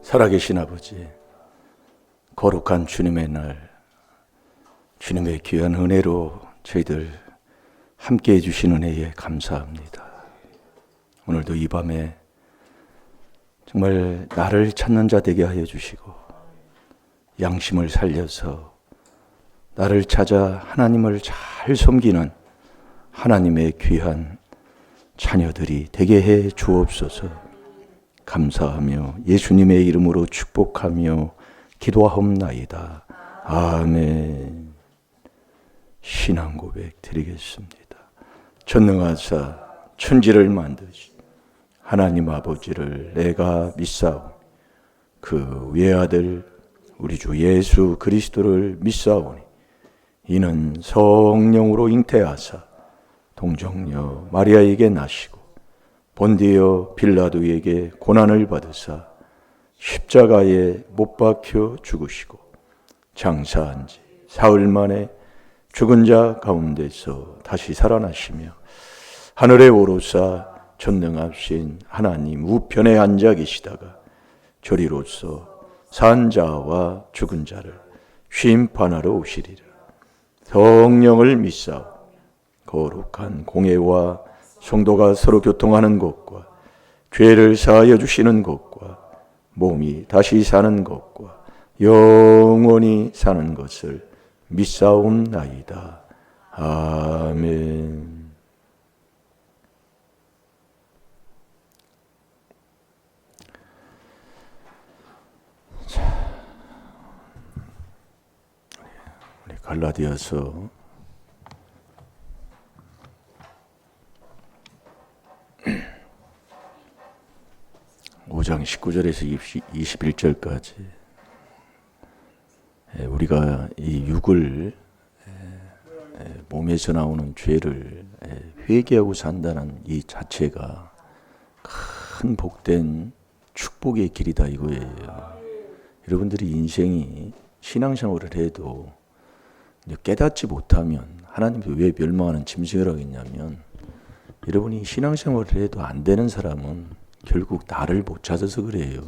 살아계신 아버지, 거룩한 주님의 날, 주님의 귀한 은혜로 저희들 함께해 주신 은혜에 감사합니다. 오늘도 이 밤에 정말 나를 찾는 자 되게 하여 주시고 양심을 살려서 나를 찾아 하나님을 잘 섬기는 하나님의 귀한 자녀들이 되게 해 주옵소서. 감사하며 예수님의 이름으로 축복하며 기도하옵나이다. 아멘. 신앙 고백 드리겠습니다. 전능하사 천지를 만드신 하나님 아버지를 내가 믿사오니 그 외아들 우리 주 예수 그리스도를 믿사오니 이는 성령으로 잉태하사 동정녀 마리아에게 나시고 본디오 빌라도에게 고난을 받으사 십자가에 못 박혀 죽으시고 장사한 지 사흘 만에 죽은 자 가운데서 다시 살아나시며 하늘에 오르사 전능하신 하나님 우편에 앉아 계시다가 저리로서 산 자와 죽은 자를 심판하러 오시리라. 성령을 믿사오. 거룩한 공회와 성도가 서로 교통하는 것과 죄를 사하여 주시는 것과 몸이 다시 사는 것과 영원히 사는 것을 믿사옵나이다. 아멘. 자, 우리 갈라디아서 5장 19절에서 21절까지 우리가 이 육을 몸에서 나오는 죄를 회개하고 산다는 이 자체가 큰 복된 축복의 길이다 이거예요. 여러분들이 인생이 신앙생활을 해도 깨닫지 못하면 하나님이 왜 멸망하는 짐승이라고 했냐면 여러분이 신앙생활을 해도 안 되는 사람은 결국 나를 못 찾아서 그래요.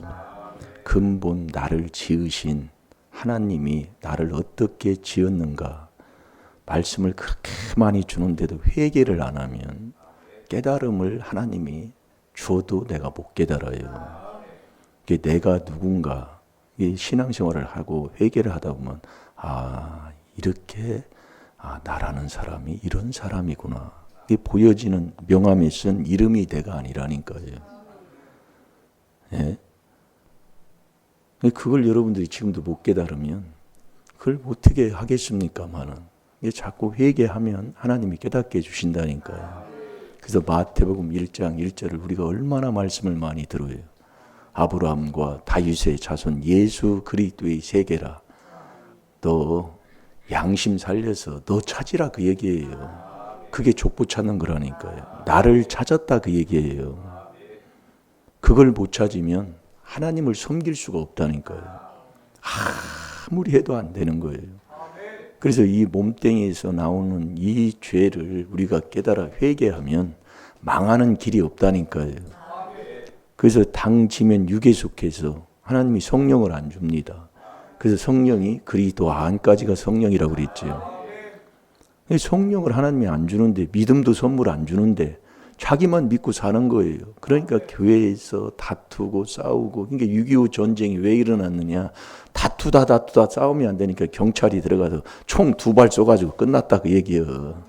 근본 나를 지으신 하나님이 나를 어떻게 지었는가 말씀을 그렇게 많이 주는데도 회개를 안 하면 깨달음을 하나님이 줘도 내가 못 깨달아요. 내가 누군가 신앙생활을 하고 회개를 하다 보면 이렇게 나라는 사람이 이런 사람이구나. 이게 보여지는 명함에 쓴 이름이 내가 아니라니까요. 예? 그걸 여러분들이 지금도 못 깨달으면 그걸 어떻게 하겠습니까마는 자꾸 회개하면 하나님이 깨닫게 해주신다니까요. 그래서 마태복음 1장 1절을 우리가 얼마나 말씀을 많이 들어요. 아브라함과 다윗의 자손 예수 그리스도의 세계라. 너 양심 살려서 너 찾으라 그 얘기예요. 그게 족보 찾는 거라니까요. 나를 찾았다 그 얘기예요. 그걸 못 찾으면 하나님을 섬길 수가 없다니까요. 아무리 해도 안 되는 거예요. 그래서 이 몸뚱이에서 나오는 이 죄를 우리가 깨달아 회개하면 망하는 길이 없다니까요. 그래서 당지면 육에 속해서 하나님이 성령을 안 줍니다. 그래서 성령이 그리스도 안까지가 성령이라고 그랬죠. 성령을 하나님이 안 주는데 믿음도 선물 안 주는데 자기만 믿고 사는 거예요. 그러니까 교회에서 다투고 싸우고 그러니까 6.25 전쟁이 왜 일어났느냐. 다투다 싸움이 안 되니까 경찰이 들어가서 총 2발 쏘가지고 끝났다 그 얘기예요.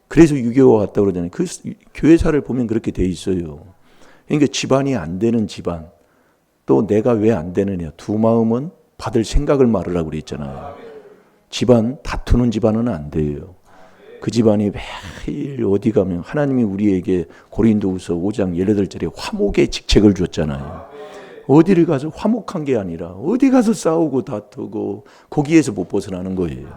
그래서 6.25가 왔다고 그러잖아요. 그 교회사를 보면 그렇게 돼 있어요. 그러니까 집안이 안 되는 집안 또 내가 왜 안 되느냐. 두 마음은 받을 생각을 말으라고 그랬잖아요. 집안 다투는 집안은 안 돼요. 그 집안이 매일 어디 가면 하나님이 우리에게 고린도후서 5장 18절에 화목의 직책을 줬잖아요. 어디를 가서 화목한 게 아니라 어디 가서 싸우고 다투고 거기에서 못 벗어나는 거예요.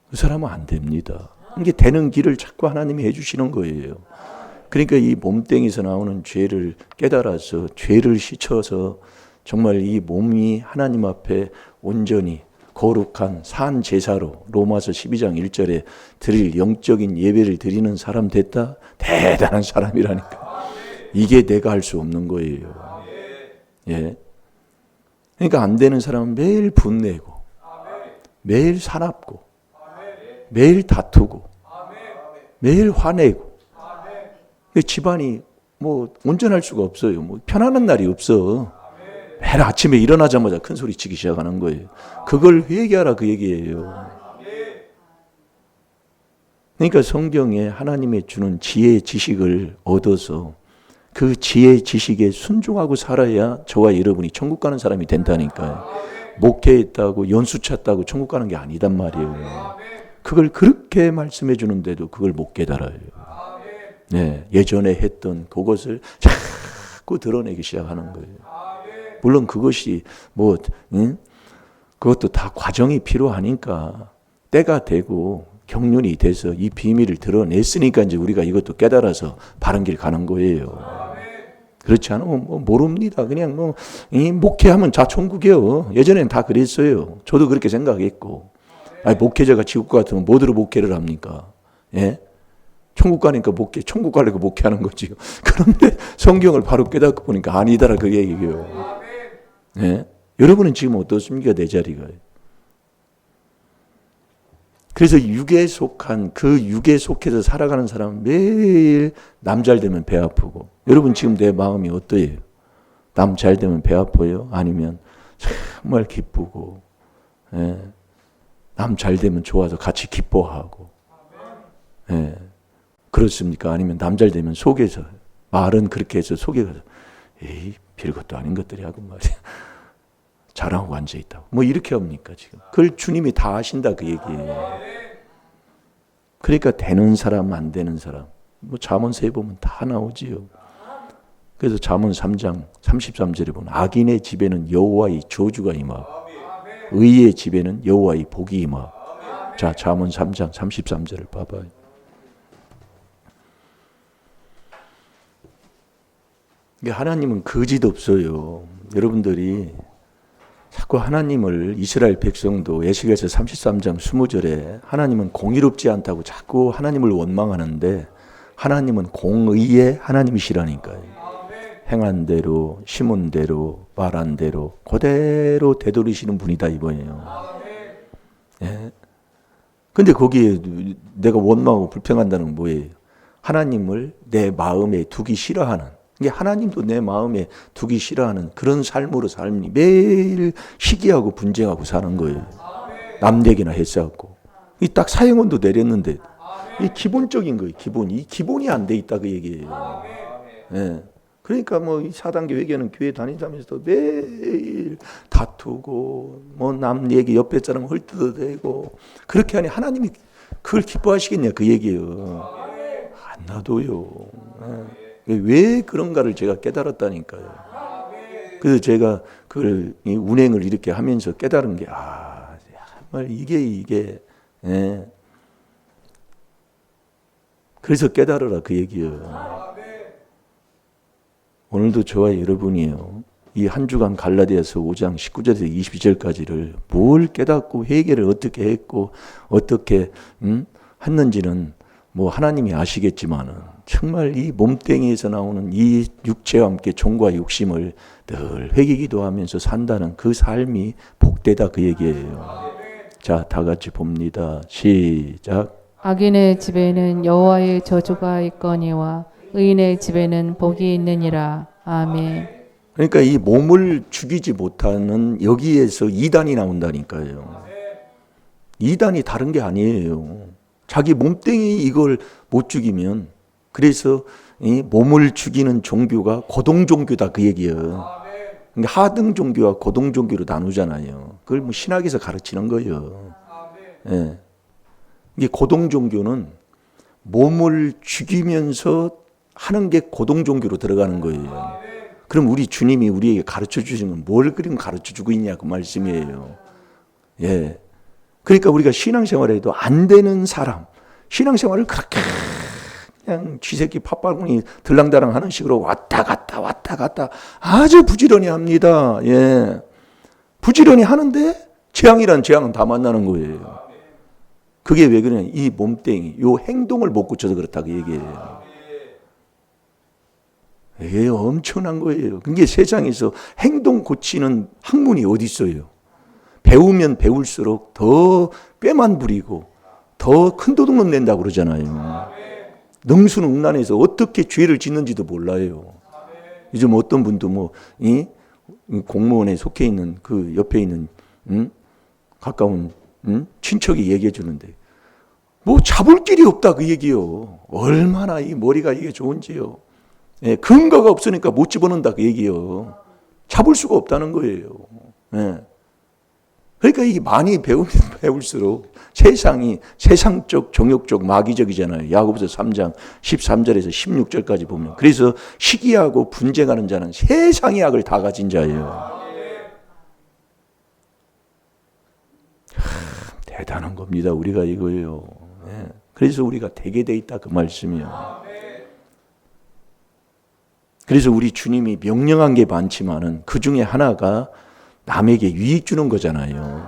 그 사람은 안 됩니다. 이게 되는 길을 자꾸 하나님이 해주시는 거예요. 그러니까 이 몸뚱이에서 나오는 죄를 깨달아서 죄를 씻어서 정말 이 몸이 하나님 앞에 온전히 거룩한 산 제사로 로마서 12장 1절에 드릴 영적인 예배를 드리는 사람 됐다? 대단한 사람이라니까. 이게 내가 할 수 없는 거예요. 예. 그러니까 안 되는 사람은 매일 분내고, 매일 사납고, 매일 다투고, 매일 화내고. 집안이 뭐 온전할 수가 없어요. 뭐 편안한 날이 없어. 매일 아침에 일어나자마자 큰 소리 치기 시작하는 거예요. 그걸 회개하라 그 얘기예요. 그러니까 성경에 하나님의 주는 지혜의 지식을 얻어서 그 지혜의 지식에 순종하고 살아야 저와 여러분이 천국 가는 사람이 된다니까요. 목회했다고 연수 찼다고 천국 가는 게 아니단 말이에요. 그걸 그렇게 말씀해 주는데도 그걸 못 깨달아요. 네, 예전에 했던 그것을 자꾸 드러내기 시작하는 거예요. 물론 그것이 뭐 그것도 다 과정이 필요하니까 때가 되고 경륜이 돼서 이 비밀을 드러냈으니까 이제 우리가 이것도 깨달아서 바른 길 가는 거예요. 그렇지 않으면 뭐 모릅니다. 그냥 뭐 목회하면 자천국이요. 예전엔 다 그랬어요. 저도 그렇게 생각했고. 아니, 목회자가 지옥 같으면 뭐들어 목회를 합니까? 예? 천국 가니까 목회, 천국 가려고 목회하는 거지요. 그런데 성경을 바로 깨닫고 보니까 아니다라 그 얘기예요. 예? 여러분은 지금 어떻습니까? 내 자리가. 그래서 육에 속한 그 육에 속해서 살아가는 사람은 매일 남 잘 되면 배 아프고. 여러분 지금 내 마음이 어떠해요? 남 잘 되면 배 아파요? 아니면 정말 기쁘고, 예. 남 잘 되면 좋아서 같이 기뻐하고, 예. 그렇습니까? 아니면 남 잘 되면 속에서 말은 그렇게 해서 속에 가서 에이 별것도 아닌 것들이 하고 말이야. 자랑하고 앉아있다고. 뭐 이렇게 합니까 지금. 그걸 주님이 다 아신다 그 얘기예요. 그러니까 되는 사람 안 되는 사람. 뭐 잠언서에 보면 다 나오지요. 그래서 잠언 3장 33절에 보면 악인의 집에는 여호와의 저주가 임하고 의의 집에는 여호와의 복이 임하고. 자, 잠언 3장 33절을 봐봐요. 하나님은 거짓 없어요. 여러분들이 자꾸 하나님을 이스라엘 백성도 에스겔서 33장 20절에 하나님은 공의롭지 않다고 자꾸 하나님을 원망하는데 하나님은 공의의 하나님이시라니까요. 행한 대로 심은 대로 말한 대로 그대로 되돌리시는 분이다 이거예요. 예. 근데 거기에 내가 원망하고 불평한다는 건 뭐예요? 하나님을 내 마음에 두기 싫어하는, 이게 하나님도 내 마음에 두기 싫어하는 그런 삶으로 삶이 매일 시기하고 분쟁하고 사는 거예요. 남 얘기나 했어갖고. 이 딱 사형원도 내렸는데 이 기본적인 거예요. 이 기본이 안 돼 있다 그 얘기예요. 예. 그러니까 뭐 이 사단계 회개는 교회 다니면서도 매일 다투고 뭐 남 얘기 옆에 사람 헐뜯어대고 그렇게 하니 하나님이 그걸 기뻐하시겠냐 그 얘기예요. 안 놔둬요. 왜 그런가를 제가 깨달았다니까요. 그래서 제가 그걸 운행을 이렇게 하면서 깨달은 게 정말 이게 예. 그래서 깨달으라 그 얘기예요. 오늘도 저와 여러분이요. 이 한 주간 갈라디아서 5장 19절에서 22절까지를 뭘 깨닫고 회개를 어떻게 했고 어떻게 했는지는 뭐 하나님이 아시겠지만은 정말 이 몸뚱이에서 나오는 이 육체와 함께 종과 욕심을 늘 회개기도하면서 산다는 그 삶이 복되다 그 얘기예요. 자, 다 같이 봅니다. 시작. 악인의 집에는 여호와의 저주가 있거니와 의인의 집에는 복이 있느니라. 아멘. 그러니까 이 몸을 죽이지 못하는 여기에서 이단이 나온다니까요. 이단이 다른 게 아니에요. 자기 몸뚱이 이걸 못 죽이면 그래서 이 몸을 죽이는 종교가 고동 종교다 그 얘기예요. 그러니까 하등 종교와 고동 종교로 나누잖아요. 그걸 뭐 신학에서 가르치는 거예요. 예. 이게 고동 종교는 몸을 죽이면서 하는 게 고동 종교로 들어가는 거예요. 그럼 우리 주님이 우리에게 가르쳐 주신 건 뭘 그림 가르쳐 주고 있냐 그 말씀이에요. 예. 그러니까 우리가 신앙생활에도 안 되는 사람, 신앙생활을 그렇게 그냥 쥐새끼 팥바구니 들랑달랑 하는 식으로 왔다 갔다 아주 부지런히 합니다. 예. 부지런히 하는데 재앙이란 재앙은 다 만나는 거예요. 그게 왜 그러냐? 이 몸뚱이, 요 행동을 못 고쳐서 그렇다 그 얘기예요. 예, 엄청난 거예요. 그게 세상에서 행동 고치는 학문이 어디 있어요? 배우면 배울수록 더 꾀만 부리고 더 큰 도둑놈 낸다고 그러잖아요. 능수능란해서 어떻게 죄를 짓는지도 몰라요. 요즘 어떤 분도 공무원에 속해 있는 그 옆에 있는 가까운 친척이 얘기해 주는데 잡을 길이 없다 그 얘기요. 얼마나 이 머리가 이게 좋은지요. 예, 근거가 없으니까 못 집어넣는다 그 얘기요. 잡을 수가 없다는 거예요. 예. 그러니까 이게 많이 배우면 배울수록 세상이 세상적 정욕적 마귀적이잖아요. 야고보서 3장 13절에서 16절까지 보면. 그래서 시기하고 분쟁하는 자는 세상의 악을 다 가진 자예요. 대단한 겁니다. 우리가 이거예요. 예. 그래서 우리가 되게 돼 있다 그 말씀이요. 그래서 우리 주님이 명령한 게 많지만은 그 중에 하나가 남에게 유익 주는 거잖아요.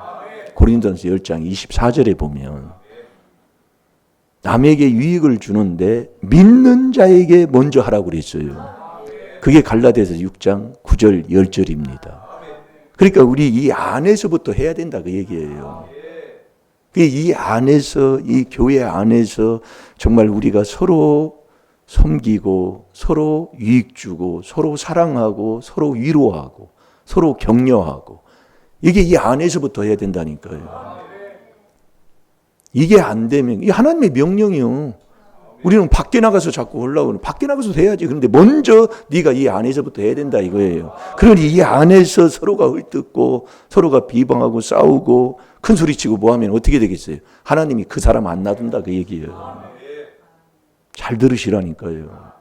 고린도전서 10장 24절에 보면 남에게 유익을 주는데 믿는 자에게 먼저 하라고 그랬어요. 그게 갈라디아서 6장 9절 10절입니다. 그러니까 우리 이 안에서부터 해야 된다 그 얘기예요. 이 안에서 이 교회 안에서 정말 우리가 서로 섬기고 서로 유익 주고 서로 사랑하고 서로 위로하고 서로 격려하고 이게 이 안에서부터 해야 된다니까요. 이게 안 되면 이 하나님의 명령이요. 우리는 밖에 나가서 자꾸 올라오는 밖에 나가서도 해야지. 그런데 먼저 네가 이 안에서부터 해야 된다 이거예요. 그러니 이 안에서 서로가 헐뜯고 서로가 비방하고 싸우고 큰 소리치고 뭐하면 어떻게 되겠어요? 하나님이 그 사람 안 놔둔다 그 얘기예요. 잘 들으시라니까요.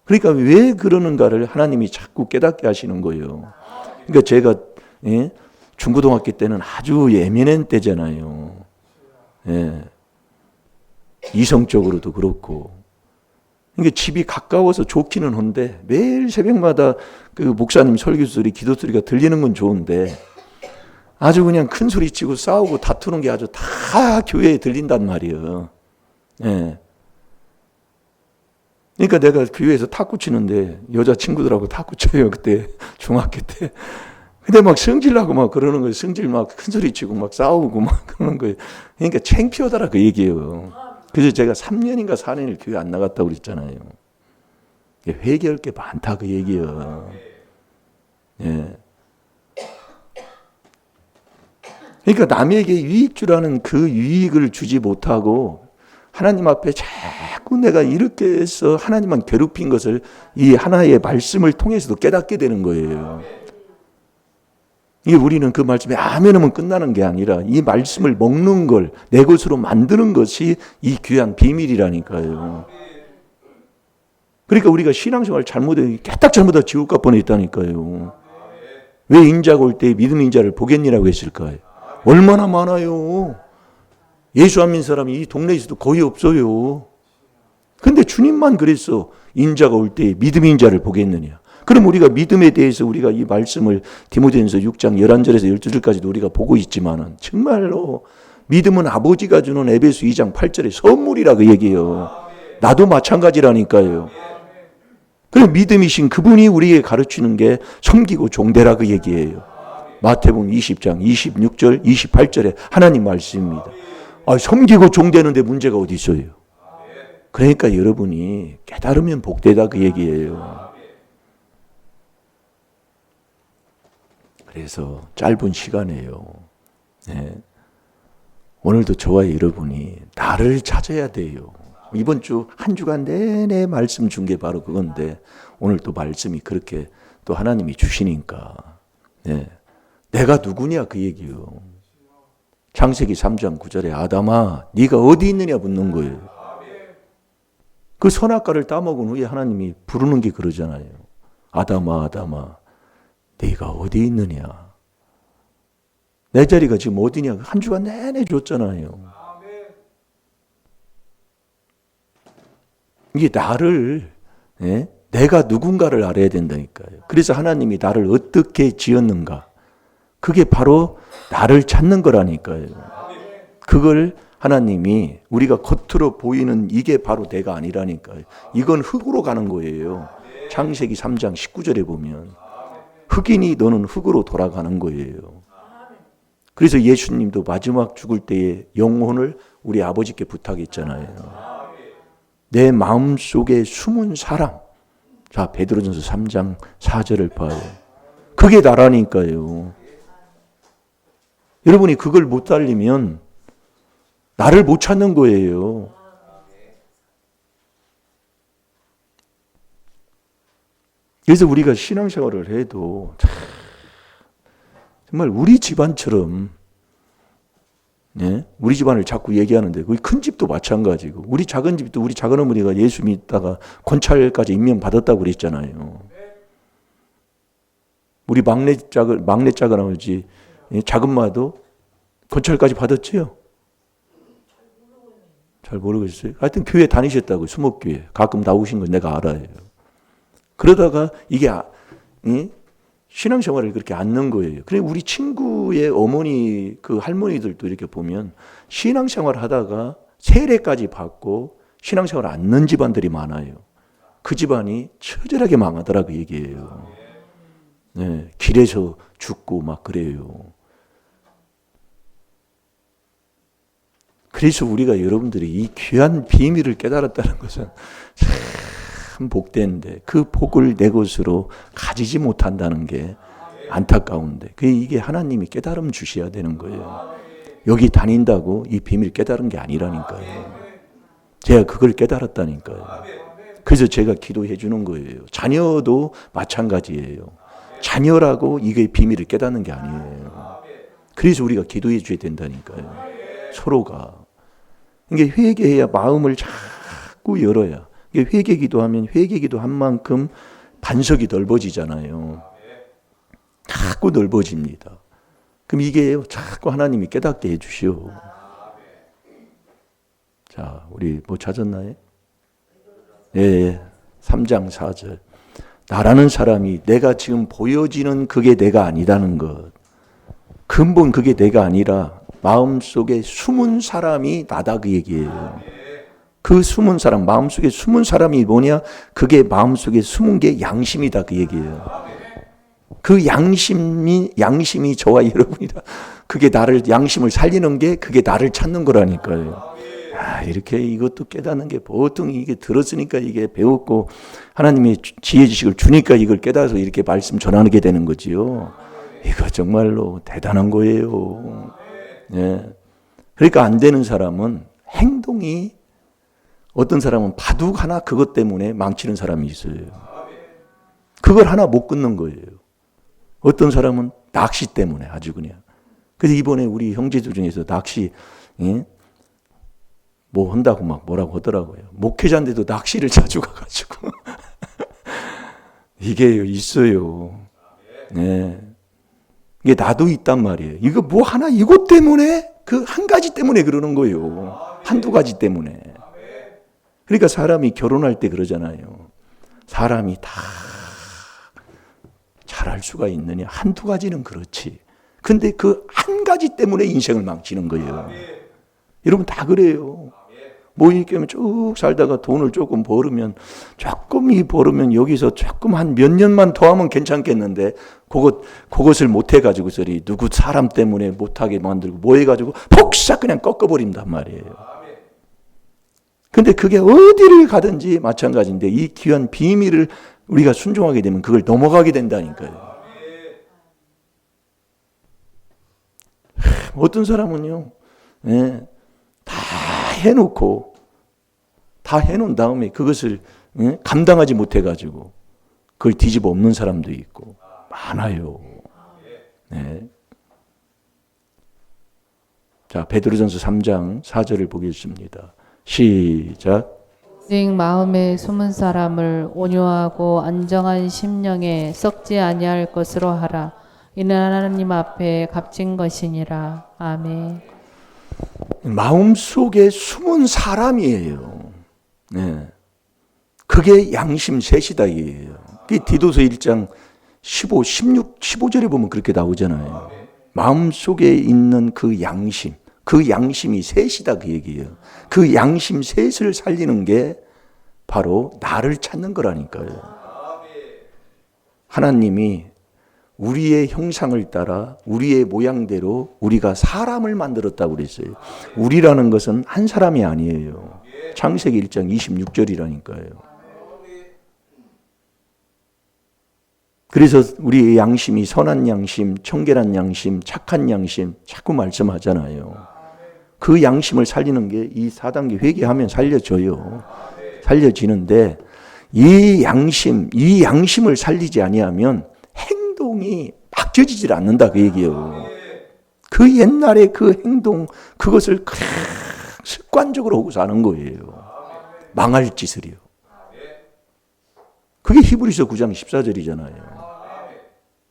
그러니까 왜 그러는가를 하나님이 자꾸 깨닫게 하시는 거예요. 그러니까 제가 중고등학교 때는 아주 예민한 때잖아요. 예. 이성적으로도 그렇고. 그러니까 집이 가까워서 좋기는 한데 매일 새벽마다 그 목사님 설교 소리, 기도 소리가 들리는 건 좋은데 아주 그냥 큰 소리 치고 싸우고 다투는 게 아주 다 교회에 들린단 말이에요. 예. 그러니까 내가 교회에서 탁구 치는데 여자 친구들하고 탁구 쳐요. 그때 중학교 때. 근데 막 성질나고 막 그러는 거예요. 성질 막 큰 소리 치고 막 싸우고 막 그러는 거예요. 그러니까 창피하더라 그 얘기예요. 그래서 제가 3년인가 4년을 교회 안 나갔다고 그랬잖아요. 회개할 게 많다 그 얘기예요. 예. 그러니까 남에게 유익 주라는 그 유익을 주지 못하고 하나님 앞에 자꾸 내가 이렇게 해서 하나님만 괴롭힌 것을 이 하나의 말씀을 통해서도 깨닫게 되는 거예요. 이게 우리는 그 말씀에 아멘 하면 끝나는 게 아니라 이 말씀을 먹는 걸 내 것으로 만드는 것이 이 귀한 비밀이라니까요. 그러니까 우리가 신앙생활 잘못해 깨딱 잘못하다 지옥 갈 뻔했다니까요. 왜 인자가 올 때 믿음의 인자를 보겠니라고 했을까요? 얼마나 많아요. 예수 안 믿는 사람이 이 동네에서도 거의 없어요. 근데 주님만 그랬어. 인자가 올 때 믿음의 인자를 보겠느냐. 그럼 우리가 믿음에 대해서 우리가 이 말씀을 디모데전서 6장 11절에서 12절까지도 우리가 보고 있지만은 정말로 믿음은 아버지가 주는 에베소 2장 8절의 선물이라 그 얘기예요. 나도 마찬가지라니까요. 그럼 믿음이신 그분이 우리에게 가르치는 게 섬기고 종대라 그 얘기예요. 마태복음 20장 26절 28절에 하나님 말씀입니다. 섬기고 종대는데 문제가 어디 있어요? 그러니까 여러분이 깨달으면 복되다 그 얘기예요. 그래서 짧은 시간이에요. 네. 오늘도 저와 여러분이 나를 찾아야 돼요. 이번 주 한 주간 내내 말씀 준 게 바로 그건데 오늘 또 말씀이 그렇게 또 하나님이 주시니까 네. 내가 누구냐 그 얘기예요. 창세기 3장 9절에 아담아 네가 어디 있느냐 묻는 거예요. 그 선악과를 따먹은 후에 하나님이 부르는 게 그러잖아요. 아담아 아담아 네가 어디 있느냐. 내 자리가 지금 어디냐. 한 주간 내내 줬잖아요. 이게 나를 내가 누군가를 알아야 된다니까요. 그래서 하나님이 나를 어떻게 지었는가. 그게 바로 나를 찾는 거라니까요. 그걸 하나님이 우리가 겉으로 보이는 이게 바로 내가 아니라니까요. 이건 흙으로 가는 거예요. 창세기 3장 19절에 보면 흑인이 너는 흑으로 돌아가는 거예요. 그래서 예수님도 마지막 죽을 때에 영혼을 우리 아버지께 부탁했잖아요. 내 마음속에 숨은 사람. 자, 베드로전서 3장 4절을 봐요. 그게 나라니까요. 여러분이 그걸 못 달리면 나를 못 찾는 거예요. 그래서 우리가 신앙생활을 해도 정말 우리 집안처럼, 예? 우리 집안을 자꾸 얘기하는데 우리 큰 집도 마찬가지고 우리 작은 집도 우리 작은 어머니가 예수 믿다가 권찰까지 임명받았다고 그랬잖아요. 우리 막내 작은 아버지 작은마도 권찰까지 받았지요? 잘 모르겠어요. 하여튼 교회 다니셨다고, 수목교회. 가끔 나오신 건 내가 알아요. 그러다가 이게 신앙생활을 그렇게 않는 거예요. 그래 우리 친구의 어머니 그 할머니들도 이렇게 보면 신앙생활 하다가 세례까지 받고 신앙생활 않는 집안들이 많아요. 그 집안이 처절하게 망하더라고 얘기해요. 네, 길에서 죽고 막 그래요. 그래서 우리가 여러분들이 이 귀한 비밀을 깨달았다는 것은 참 복된데 그 복을 내 것으로 가지지 못한다는 게 안타까운데 이게 하나님이 깨달음 주셔야 되는 거예요. 여기 다닌다고 이 비밀 깨달은 게 아니라니까요. 제가 그걸 깨달았다니까요. 그래서 제가 기도해 주는 거예요. 자녀도 마찬가지예요. 자녀라고 이게 비밀을 깨닫는 게 아니에요. 그래서 우리가 기도해 줘야 된다니까요. 서로가. 이게 회개해야 마음을 자꾸 열어야. 이게 회개기도하면 회개기도한 만큼 반석이 넓어지잖아요. 자꾸 넓어집니다. 그럼 이게 자꾸 하나님이 깨닫게 해주시오. 자, 우리 뭐 찾았나요? 예, 3장 4절. 나라는 사람이 내가 지금 보여지는 그게 내가 아니라는 것. 근본 그게 내가 아니라 마음속에 숨은 사람이 나다 그 얘기예요. 그 숨은 사람, 마음속에 숨은 사람이 뭐냐? 그게 마음속에 숨은 게 양심이다 그 얘기예요. 그 양심이 저와 여러분이다. 그게 나를, 양심을 살리는 게 그게 나를 찾는 거라니까요. 이렇게 이것도 깨닫는 게 보통 이게 들었으니까 이게 배웠고 하나님의 지혜 지식을 주니까 이걸 깨달아서 이렇게 말씀 전하게 되는 거지요. 이거 정말로 대단한 거예요. 예. 그러니까 안 되는 사람은 행동이, 어떤 사람은 바둑 하나 그것 때문에 망치는 사람이 있어요. 그걸 하나 못 끊는 거예요. 어떤 사람은 낚시 때문에 아주 그냥. 그래서 이번에 우리 형제들 중에서 낚시, 예? 뭐 한다고 막 뭐라고 하더라고요. 목회자인데도 낚시를 자주 가가지고. 이게 있어요. 네. 이게 나도 있단 말이에요. 이거 뭐 하나 이것 때문에, 그 한 가지 때문에 그러는 거예요. 한두 가지 때문에. 그러니까 사람이 결혼할 때 그러잖아요. 사람이 다 잘할 수가 있느냐. 한두 가지는 그렇지. 근데 그 한 가지 때문에 인생을 망치는 거예요. 여러분 다 그래요. 뭐 이렇게 쭉 살다가 돈을 조금 벌으면, 여기서 조금 한 몇 년만 더 하면 괜찮겠는데, 그것을 못 해가지고, 누구 사람 때문에 못하게 만들고, 뭐 해가지고, 폭삭 그냥 꺾어버린단 말이에요. 근데 그게 어디를 가든지 마찬가지인데, 이 귀한 비밀을 우리가 순종하게 되면 그걸 넘어가게 된다니까요. 어떤 사람은요, 예, 다 해놓은 다음에 그것을 감당하지 못해가지고 그걸 뒤집어 엎는 사람도 있고 많아요. 네. 자, 베드로전서 3장 4절을 보겠습니다. 시작. 오직 마음에 숨은 사람을 온유하고 안정한 심령에 썩지 아니할 것으로 하라. 이는 하나님 앞에 값진 것이니라. 아멘. 마음속에 숨은 사람이에요. 네. 그게 양심 셋이다 이에요. 디도서 1장 15절에 보면 그렇게 나오잖아요. 마음속에 있는 그 양심이 셋이다 그 얘기예요. 그 양심 셋을 살리는 게 바로 나를 찾는 거라니까요. 하나님이 우리의 형상을 따라 우리의 모양대로 우리가 사람을 만들었다고 그랬어요. 우리라는 것은 한 사람이 아니에요. 창세기 1장 26절이라니까요. 그래서 우리의 양심이 선한 양심, 청결한 양심, 착한 양심 자꾸 말씀하잖아요. 그 양심을 살리는 게 이 4단계 회개하면 살려져요. 살려지는데 이 양심을 살리지 아니하면 행동이 바뀌어지질 않는다 그 얘기예요. 그 옛날의 그 행동 그것을 습관적으로 하고 사는 거예요. 망할 짓을요. 그게 히브리서 9장 14절이잖아요.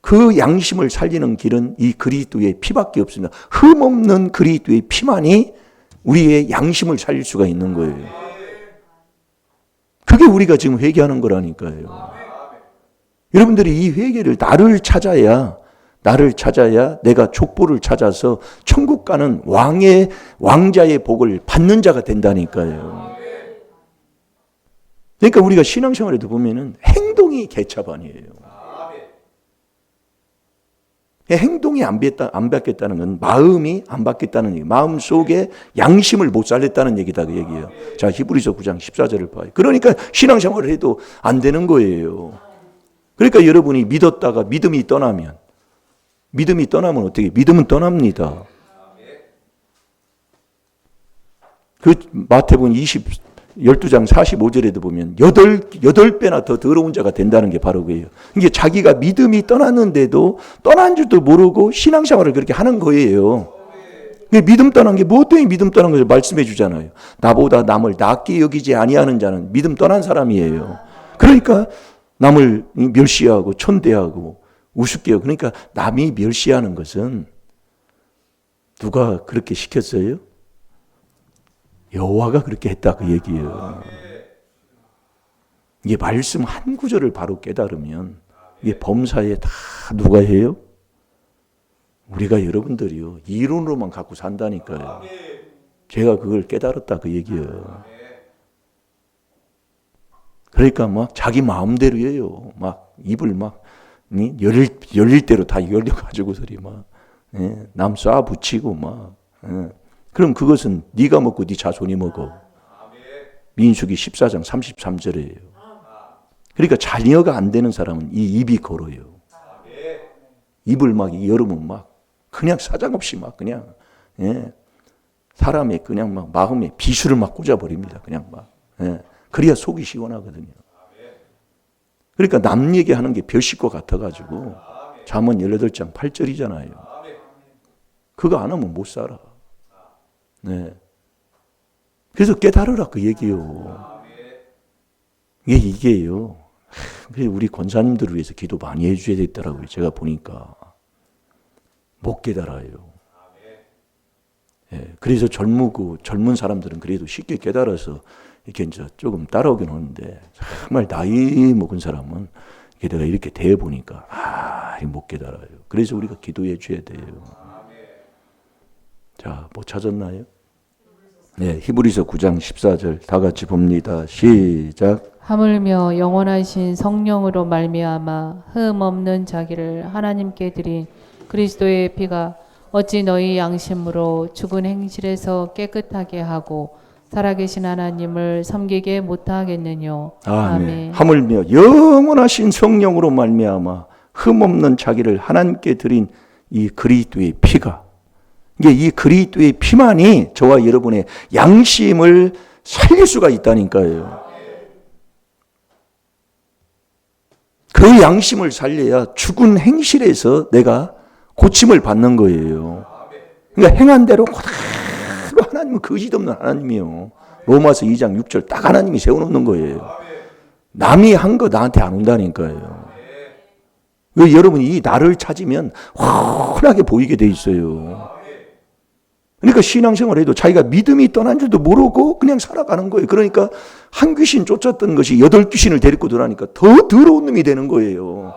그 양심을 살리는 길은 이 그리스도의 피밖에 없습니다. 흠없는 그리스도의 피만이 우리의 양심을 살릴 수가 있는 거예요. 그게 우리가 지금 회개하는 거라니까요. 여러분들이 이 회개를 나를 찾아야 내가 족보를 찾아서 천국 가는 왕자의 복을 받는 자가 된다니까요. 그러니까 우리가 신앙생활에도 보면은 행동이 개차반이에요. 행동이 안 바뀌었다는 건 마음이 안 바뀌었다는 얘기. 마음 속에 양심을 못 살렸다는 얘기다 그 얘기예요. 자, 히브리서 9장 14절을 봐요. 그러니까 신앙생활을 해도 안 되는 거예요. 그러니까 여러분이 믿었다가 믿음이 떠나면 어떻게? 믿음은 떠납니다. 그 마태복음 12장 45절에도 보면 8배나 더 더러운 자가 된다는 게 바로 그예요. 이게 자기가 믿음이 떠났는데도 떠난 줄도 모르고 신앙생활을 그렇게 하는 거예요. 믿음 떠난 게 뭐 때문에 믿음 떠난 것을 말씀해 주잖아요. 나보다 남을 낮게 여기지 아니하는 자는 믿음 떠난 사람이에요. 그러니까 남을 멸시하고 천대하고 우습게 하고 그러니까 남이 멸시하는 것은 누가 그렇게 시켰어요? 여호와가 그렇게 했다 그 얘기예요. 이게 말씀 한 구절을 바로 깨달으면 이게 범사에 다 누가 해요? 우리가 여러분들이요. 이론으로만 갖고 산다니까요. 제가 그걸 깨달았다 그 얘기예요. 그러니까 막 자기 마음대로 해요. 막 입을 막 열릴 대로 다 열려가지고서리 막 남 쏴 붙이고 막. 그럼 그것은 네가 먹고 네 자손이 먹어. 민수기 14장 33절이에요. 그러니까 자녀가 안 되는 사람은 이 입이 걸어요. 입을 막 열으면 막 그냥 사정없이 막 그냥 사람의 그냥 막 마음에 비수를 막 꽂아버립니다. 그냥 막. 그래야 속이 시원하거든요. 그러니까 남 얘기하는 게 별식과 같아가지고 잠언 18장 8절이잖아요. 그거 안 하면 못 살아. 네. 그래서 깨달으라 그 얘기요. 이게요. 우리 권사님들을 위해서 기도 많이 해줘야 되더라고요. 제가 보니까 못 깨달아요. 네. 그래서 젊은 사람들은 그래도 쉽게 깨달아서 이렇게 이제 조금 따라오긴 하는데 정말 나이 먹은 사람은 내가 이렇게 대해 보니까 못 깨달아요. 그래서 우리가 기도해 줘야 돼요. 자, 뭐 찾았나요? 네, 히브리서 9장 14절 다 같이 봅니다. 시작. 하물며 영원하신 성령으로 말미암아 흠 없는 자기를 하나님께 드린 그리스도의 피가 어찌 너희 양심으로 죽은 행실에서 깨끗하게 하고 살아계신 하나님을 섬기게 못하겠느뇨. 아멘. 하물며 영원하신 성령으로 말미암아 흠 없는 자기를 하나님께 드린 이 그리스도의 피가 이게 이 그리스도의 피만이 저와 여러분의 양심을 살릴 수가 있다니까요. 그 양심을 살려야 죽은 행실에서 내가 고침을 받는 거예요. 그러니까 행한 대로 그대로 하나님은 거짓 없는 하나님이요. 로마서 2장 6절 딱 하나님이 세워놓는 거예요. 남이 한 거 나한테 안 온다니까요. 여러분이 이 나를 찾으면 훤하게 보이게 돼 있어요. 그러니까 신앙생활에도 자기가 믿음이 떠난 줄도 모르고 그냥 살아가는 거예요. 그러니까 한 귀신 쫓았던 것이 8귀신을 데리고 들어가니까 더 더러운 놈이 되는 거예요.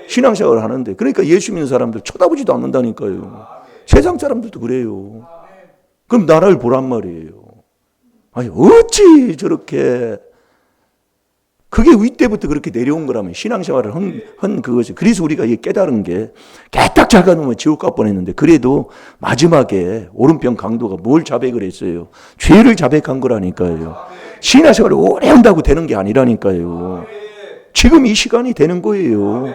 신앙생활을 하는데. 그러니까 예수 믿는 사람들 쳐다보지도 않는다니까요. 세상 사람들도 그래요. 그럼 나를 보란 말이에요. 아니 어찌 저렇게 그게 윗때부터 그렇게 내려온 거라면 신앙생활을 한 그거지. 그래서 우리가 이 깨달은 게 깨딱 작아놓으면 지옥 갈 뻔했는데 그래도 마지막에 오른편 강도가 뭘 자백을 했어요? 죄를 자백한 거라니까요. 신앙생활을 오래 한다고 되는 게 아니라니까요. 지금 이 시간이 되는 거예요.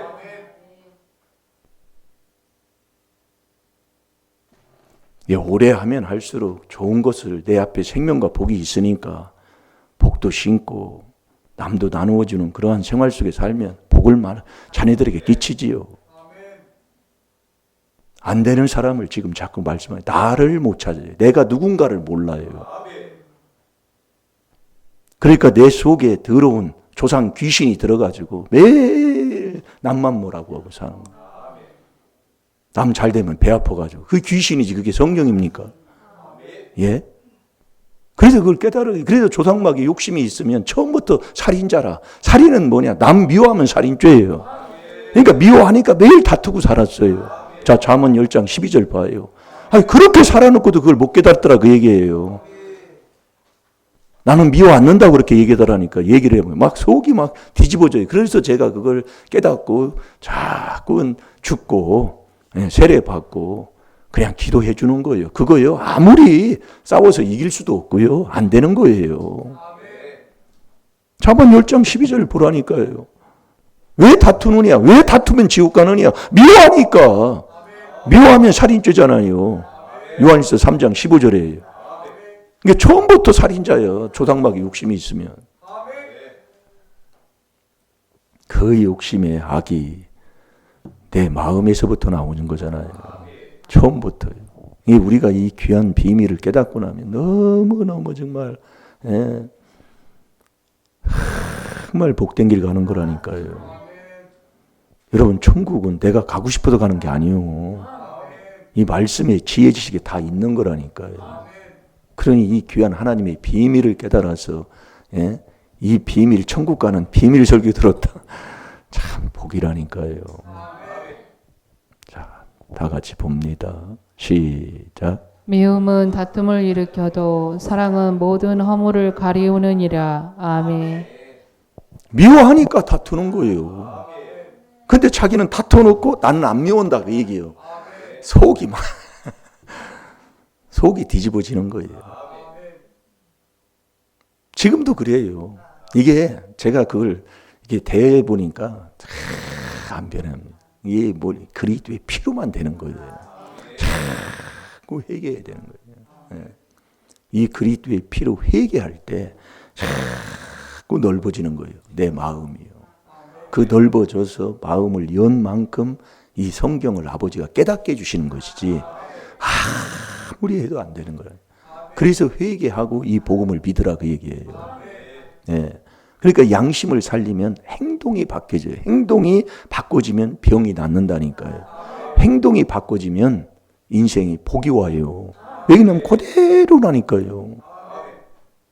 예, 오래 하면 할수록 좋은 것을 내 앞에 생명과 복이 있으니까 복도 심고 남도 나누어주는 그러한 생활 속에 살면 복을 자녀들에게 끼치지요. 안 되는 사람을 지금 자꾸 말씀하요. 나를 못 찾아요. 내가 누군가를 몰라요. 그러니까 내 속에 더러운 조상 귀신이 들어가지고 매일 남만 뭐라고 하고 사는 거예요. 남 잘 되면 배 아파가지고. 그 귀신이지 그게 성령입니까? 예? 그래서 그걸 깨달아요. 그래서 조상막에 욕심이 있으면 처음부터 살인자라. 살인은 뭐냐? 남 미워하면 살인죄예요. 그러니까 미워하니까 매일 다투고 살았어요. 자, 잠언 10장 12절 봐요. 아니, 그렇게 살아놓고도 그걸 못 깨닫더라 그 얘기예요. 나는 미워 않는다고 그렇게 얘기하더라니까 얘기를 해보면 막 속이 막 뒤집어져요. 그래서 제가 그걸 깨닫고 자꾸 죽고 세례받고 그냥 기도해 주는 거예요. 그거요. 아무리 싸워서 이길 수도 없고요. 안 되는 거예요. 잠언 10장 12절 보라니까요. 왜 다투느냐? 왜 다투면 지옥 가느냐? 미워하니까. 미워하면 살인죄잖아요. 요한일서 3장 15절이에요. 이게 처음부터 살인자예요. 조상막에 욕심이 있으면. 그 욕심의 악이 내 마음에서부터 나오는 거잖아요. 처음부터요. 우리가 이 귀한 비밀을 깨닫고 나면 너무너무 정말 정말 복된 길 가는 거라니까요. 여러분 천국은 내가 가고 싶어서 가는 게 아니에요. 이 말씀에 지혜 지식이 다 있는 거라니까요. 그러니 이 귀한 하나님의 비밀을 깨달아서 이 비밀 천국 가는 비밀 설교 들었다. 참 복이라니까요. 자, 다 같이 봅니다. 시작. 미움은 다툼을 일으켜도 사랑은 모든 허물을 가리우느니라. 아멘. 미워하니까 다투는 거예요. 근데 자기는 다투놓고 나는 안 미워한다 그 얘기예요. 속이 막 속이 뒤집어지는 거예요. 지금도 그래요. 이게 제가 그걸 이게 대해 보니까 안 변합니다. 이게 뭐 그리스도의 피로만 되는 거예요. 자꾸 회개해야 되는 거예요. 이 그리스도의 피로 회개할 때 자꾸 넓어지는 거예요. 내 마음이요. 그 넓어져서 마음을 연 만큼 이 성경을 아버지가 깨닫게 해주시는 것이지 아무리 해도 안 되는 거예요. 그래서 회개하고 이 복음을 믿으라 그 얘기예요. 네. 그러니까 양심을 살리면 행동이 바뀌어져요. 행동이 바꿔지면 병이 낫는다니까요. 행동이 바꿔지면 인생이 복이 와요. 왜냐면 그대로라니까요.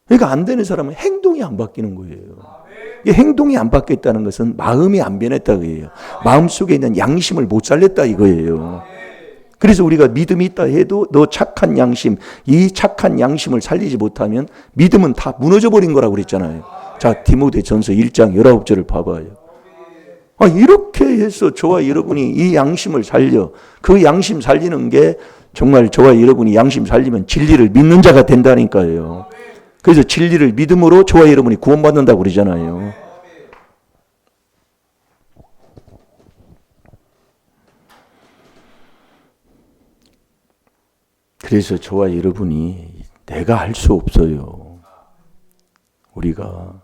그러니까 안 되는 사람은 행동이 안 바뀌는 거예요. 행동이 안 바뀌었다는 것은 마음이 안 변했다 그예요. 마음속에 있는 양심을 못 살렸다 이거예요. 그래서 우리가 믿음이 있다 해도 너 착한 양심, 이 착한 양심을 살리지 못하면 믿음은 다 무너져 버린 거라고 그랬잖아요. 자, 디모데전서 1장 19절을 봐봐요. 이렇게 해서 저와 여러분이 이 양심을 살려, 그 양심 살리는 게 정말 저와 여러분이 양심 살리면 진리를 믿는 자가 된다니까요. 그래서 진리를 믿음으로 저와 여러분이 구원받는다고 그러잖아요. 그래서 저와 여러분이 내가 할 수 없어요. 우리가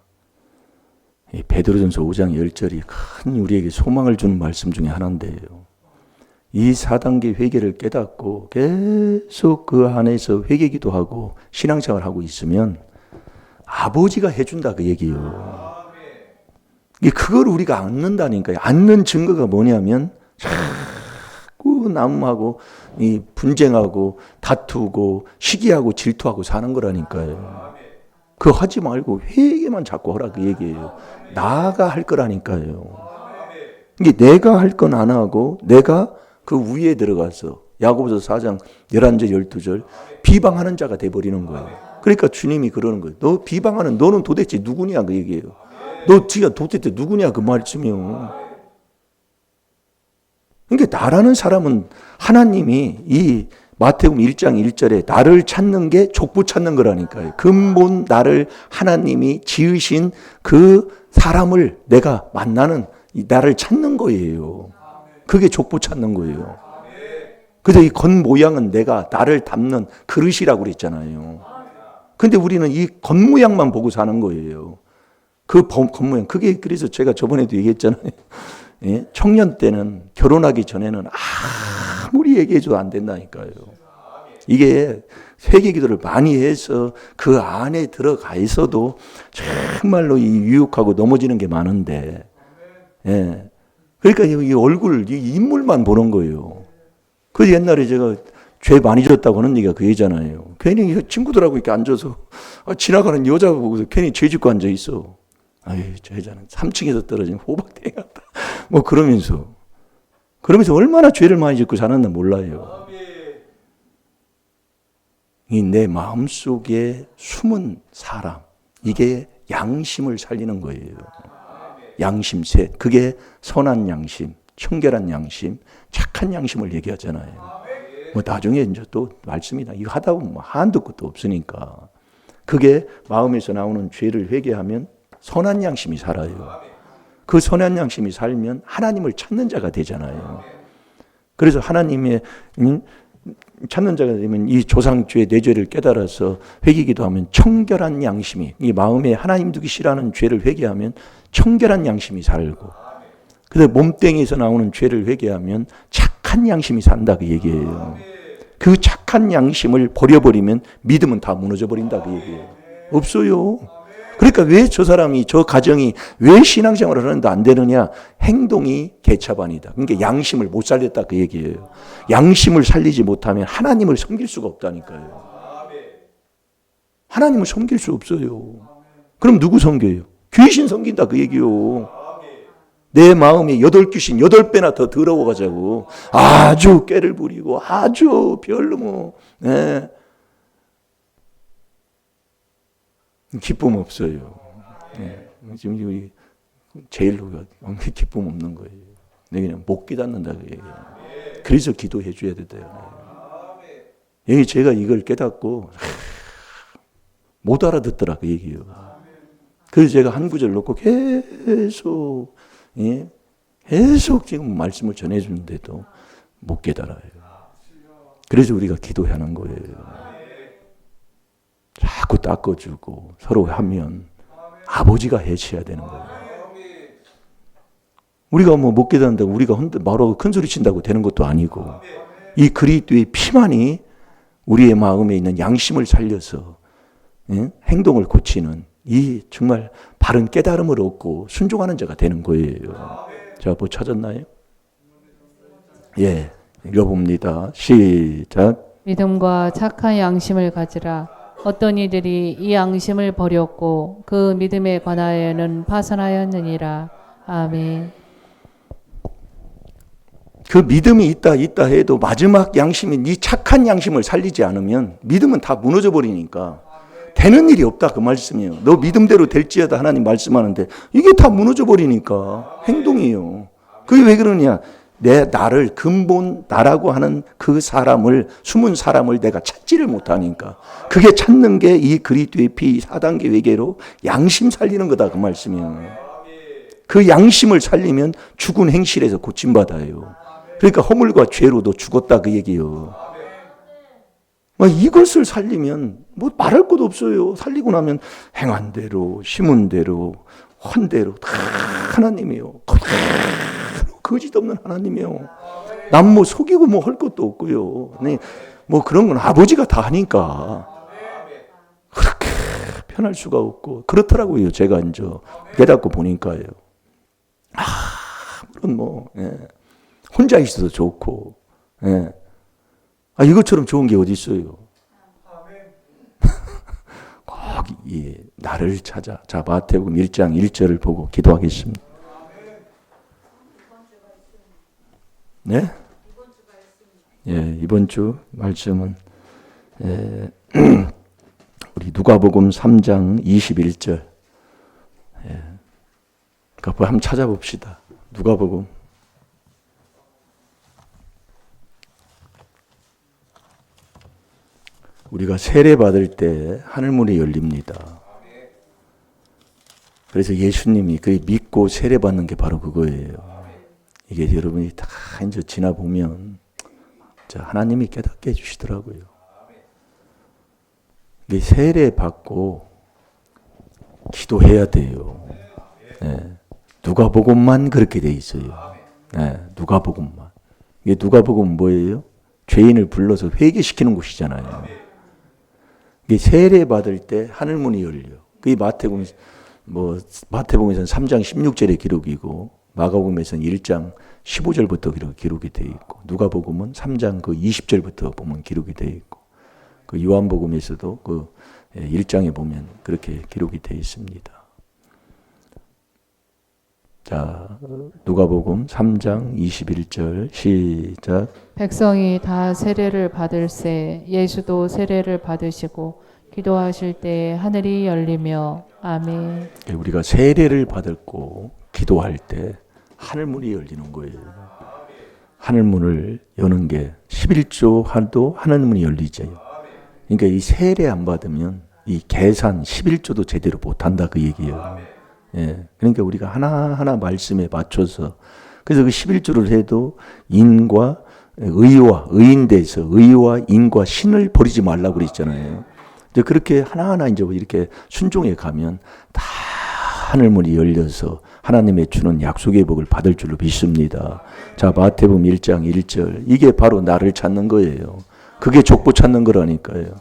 베드로전서 5장 10절이 큰 우리에게 소망을 주는 말씀 중에 하나인데요. 이 4단계 회개를 깨닫고 계속 그 안에서 회개기도 하고 신앙생활을 하고 있으면 아버지가 해준다 그 얘기예요. 그걸 우리가 안는다니까요. 안는 증거가 뭐냐면 자꾸 남하고 이 분쟁하고 다투고 시기하고 질투하고 사는 거라니까요. 그거 하지 말고 회개만 자꾸 하라 그 얘기예요. 나가 할 거라니까요. 이게 내가 할 건 안 하고 내가 그 위에 들어가서 야고보서 4장 11절 12절 비방하는 자가 돼버리는 거예요. 그러니까 주님이 그러는 거예요. 너 비방하는 너는 도대체 누구냐 그 얘기예요. 너 지가 도대체 누구냐 그 말씀이요. 그러니까 나라는 사람은 하나님이 이 마태복음 1장 1절에 나를 찾는 게 족보 찾는 거라니까요. 근본 나를 하나님이 지으신 그 사람을 내가 만나는 나를 찾는 거예요. 그게 족보 찾는 거예요. 그래서 이 겉모양은 내가 나를 담는 그릇이라고 그랬잖아요. 근데 우리는 이 겉모양만 보고 사는 거예요. 그 겉모양. 그게 그래서 제가 저번에도 얘기했잖아요. 예? 청년 때는 결혼하기 전에는 아무리 얘기해줘도 안 된다니까요. 이게 회개기도를 많이 해서 그 안에 들어가 있어도 정말로 이 유혹하고 넘어지는 게 많은데, 예. 그러니까 이 얼굴, 이 인물만 보는 거예요. 그 옛날에 제가 죄 많이 졌다고 하는 얘기가 그 얘기잖아요. 괜히 친구들하고 이렇게 앉아서 지나가는 여자 보고서 괜히 죄 짓고 앉아 있어. 아유, 저 여자는 3층에서 떨어진 호박대기 같다. 뭐 그러면서 얼마나 죄를 많이 짓고 사는지 몰라요. 이 내 마음속에 숨은 사람, 이게 양심을 살리는 거예요. 양심셋, 그게 선한 양심, 청결한 양심, 착한 양심을 얘기하잖아요. 뭐 나중에 이제 또 말씀이다. 이거 하다 보면 한도 끝도 없으니까. 그게 마음에서 나오는 죄를 회개하면 선한 양심이 살아요. 그 선한 양심이 살면 하나님을 찾는 자가 되잖아요. 그래서 하나님의 찾는 자가 되면 이 조상죄 내 죄를 깨달아서 회개기도하면 청결한 양심이, 이 마음에 하나님 두기 싫어하는 죄를 회개하면 청결한 양심이 살고, 그래서 몸뚱이에서 나오는 죄를 회개하면 착한 양심이 산다 그 얘기예요. 그 착한 양심을 버려버리면 믿음은 다 무너져 버린다 그 얘기예요. 없어요. 그러니까 왜 저 사람이, 저 가정이 왜 신앙생활을 하는데 안 되느냐? 행동이 개차반이다. 그러니까 양심을 못 살렸다 그 얘기예요. 양심을 살리지 못하면 하나님을 섬길 수가 없다니까요. 하나님을 섬길 수 없어요. 그럼 누구 섬겨요? 귀신 섬긴다 그 얘기요. 내 마음이 8귀신 8배나 더 더러워가지고 아주 깨를 부리고 아주 별로 뭐, 네. 기쁨 없어요. 네. 지금 우리 제일 기쁨 없는 거예요. 그냥 못 깨닫는다 그 얘기예요. 그래서 기도해 줘야 돼요. 여기 제가 이걸 깨닫고 못 알아듣더라 그 얘기예요. 그래서 제가 한 구절 놓고 계속 계속 지금 말씀을 전해주는데도 못 깨달아요. 그래서 우리가 기도하는 거예요. 자꾸 닦아주고 서로 하면 아버지가 해치해야 되는 거예요. 우리가 뭐 못 깨닫는다고 우리가 말하고 큰 소리 친다고 되는 것도 아니고, 이 그리스도의 피만이 우리의 마음에 있는 양심을 살려서 행동을 고치는 이 정말 바른 깨달음을 얻고 순종하는 자가 되는 거예요. 자, 뭐 찾았나요? 예, 읽어봅니다. 시작. 믿음과 착한 양심을 가지라. 어떤 이들이 이 양심을 버렸고 그 믿음에 관하여는 파산하였느니라. 아멘. 그 믿음이 있다 해도 마지막 양심인 이 착한 양심을 살리지 않으면 믿음은 다 무너져 버리니까 되는 일이 없다 그 말씀이에요. 너 믿음대로 될지어다 하나님 말씀하는데 이게 다 무너져 버리니까 행동이에요. 그게 왜 그러냐? 나를 근본 나라고 하는 그 사람을, 숨은 사람을 내가 찾지를 못하니까. 그게 찾는 게 이 그리스도의 피 4단계 회개로 양심 살리는 거다 그 말씀이에요. 그 양심을 살리면 죽은 행실에서 고침받아요. 그러니까 허물과 죄로도 죽었다 그 얘기예요. 이것을 살리면 뭐 말할 것도 없어요. 살리고 나면 행한 대로, 심은 대로, 한 대로 다 하나님이에요. 거짓 없는 하나님이에요. 남 뭐 속이고 뭐 할 것도 없고요. 네, 뭐 그런 건 아버지가 다 하니까 그렇게 편할 수가 없고 그렇더라고요. 제가 이제 깨닫고 보니까요. 물론 뭐 혼자 있어도 좋고, 이것처럼 좋은 게 어디 있어요? 꼭 나를 찾아. 자, 마태복음 1장 1절을 보고 기도하겠습니다. 네? 예, 이번 주 말씀은 우리 누가복음 3장 21절. 그러니까 한번 찾아봅시다. 누가복음. 우리가 세례 받을 때 하늘문이 열립니다. 그래서 예수님이 그 믿고 세례 받는 게 바로 그거예요. 이게 여러분이 다 이제 지나 보면 하나님이 깨닫게 해주시더라고요. 이게 세례 받고 기도해야 돼요. 네. 누가복음만 그렇게 돼 있어요. 네. 누가복음만. 이게 누가복음 뭐예요? 죄인을 불러서 회개시키는 곳이잖아요. 이게 세례 받을 때 하늘문이 열려. 그게 마태복음에서는 3장 16절의 기록이고 마가복음에서는 1장 15절부터 기록이 되어 있고 누가복음은 3장 그 20절부터 보면 기록이 되어 있고 그 요한복음에서도 그 1장에 보면 그렇게 기록이 되어 있습니다. 자, 누가복음 3장 21절 시작. 백성이 다 세례를 받을새 예수도 세례를 받으시고 기도하실 때 하늘이 열리며 아멘. 우리가 세례를 받고 기도할 때 하늘문이 열리는 거예요. 하늘문을 여는 게 11조 하도 하늘문이 열리죠. 그러니까 이 세례 안 받으면 이 계산 11조도 제대로 못한다 그 얘기예요. 예, 그러니까 우리가 하나하나 말씀에 맞춰서 그래서 그 11조를 해도 인과 의와 의인대에서 의와 인과 신을 버리지 말라고 그랬잖아요. 이제 그렇게 하나하나 이제 이렇게 순종해 가면 다 하늘문이 열려서 하나님의 주는 약속의 복을 받을 줄로 믿습니다. 자, 마태복음 1장 1절. 이게 바로 나를 찾는 거예요. 그게 족보 찾는 거라니까요.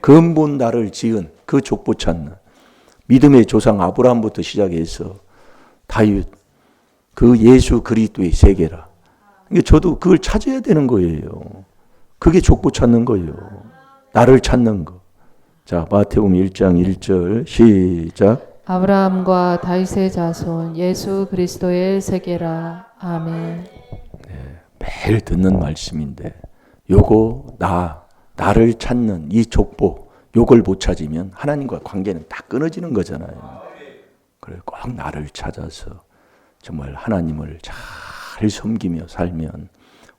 근본 나를 지은 그 족보 찾는 믿음의 조상 아브라함부터 시작해서 다윗 그 예수 그리스도의 세계라. 그러니까 저도 그걸 찾아야 되는 거예요. 그게 족보 찾는 거예요. 나를 찾는 거. 자, 마태복음 1장 1절 시작. 아브라함과 다윗의 자손 예수 그리스도의 세계라. 아멘. 매일 듣는 말씀인데 요거 나를 찾는 이 족보 요걸 못 찾으면 하나님과 관계는 딱 끊어지는 거잖아요. 그래 꼭 나를 찾아서 정말 하나님을 잘 섬기며 살면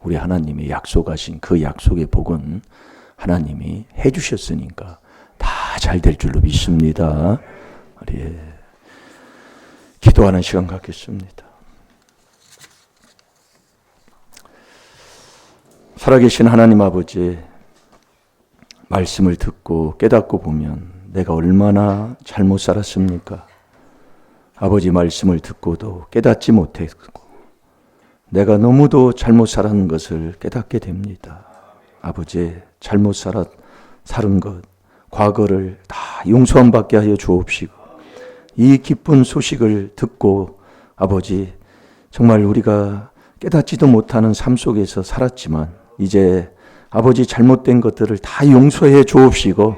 우리 하나님이 약속하신 그 약속의 복은 하나님이 해주셨으니까 다 잘 될 줄로 믿습니다. 우리 기도하는 시간 갖겠습니다. 살아계신 하나님 아버지, 말씀을 듣고 깨닫고 보면 내가 얼마나 잘못 살았습니까? 아버지 말씀을 듣고도 깨닫지 못했고 내가 너무도 잘못 살았는 것을 깨닫게 됩니다. 아버지 잘못 살은 것 과거를 다 용서함 받게 하여 주옵시고 이 기쁜 소식을 듣고 아버지 정말 우리가 깨닫지도 못하는 삶 속에서 살았지만 이제 아버지 잘못된 것들을 다 용서해 주옵시고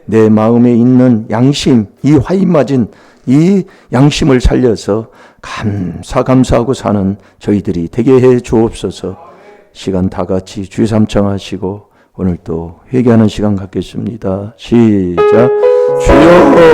내 마음에 있는 양심, 이 화인 맞은 이 양심을 살려서 감사하고 사는 저희들이 되게 해 주옵소서. 시간 다 같이 주의 삼창하시고 오늘 또 회개하는 시간 갖겠습니다. 시작. 주여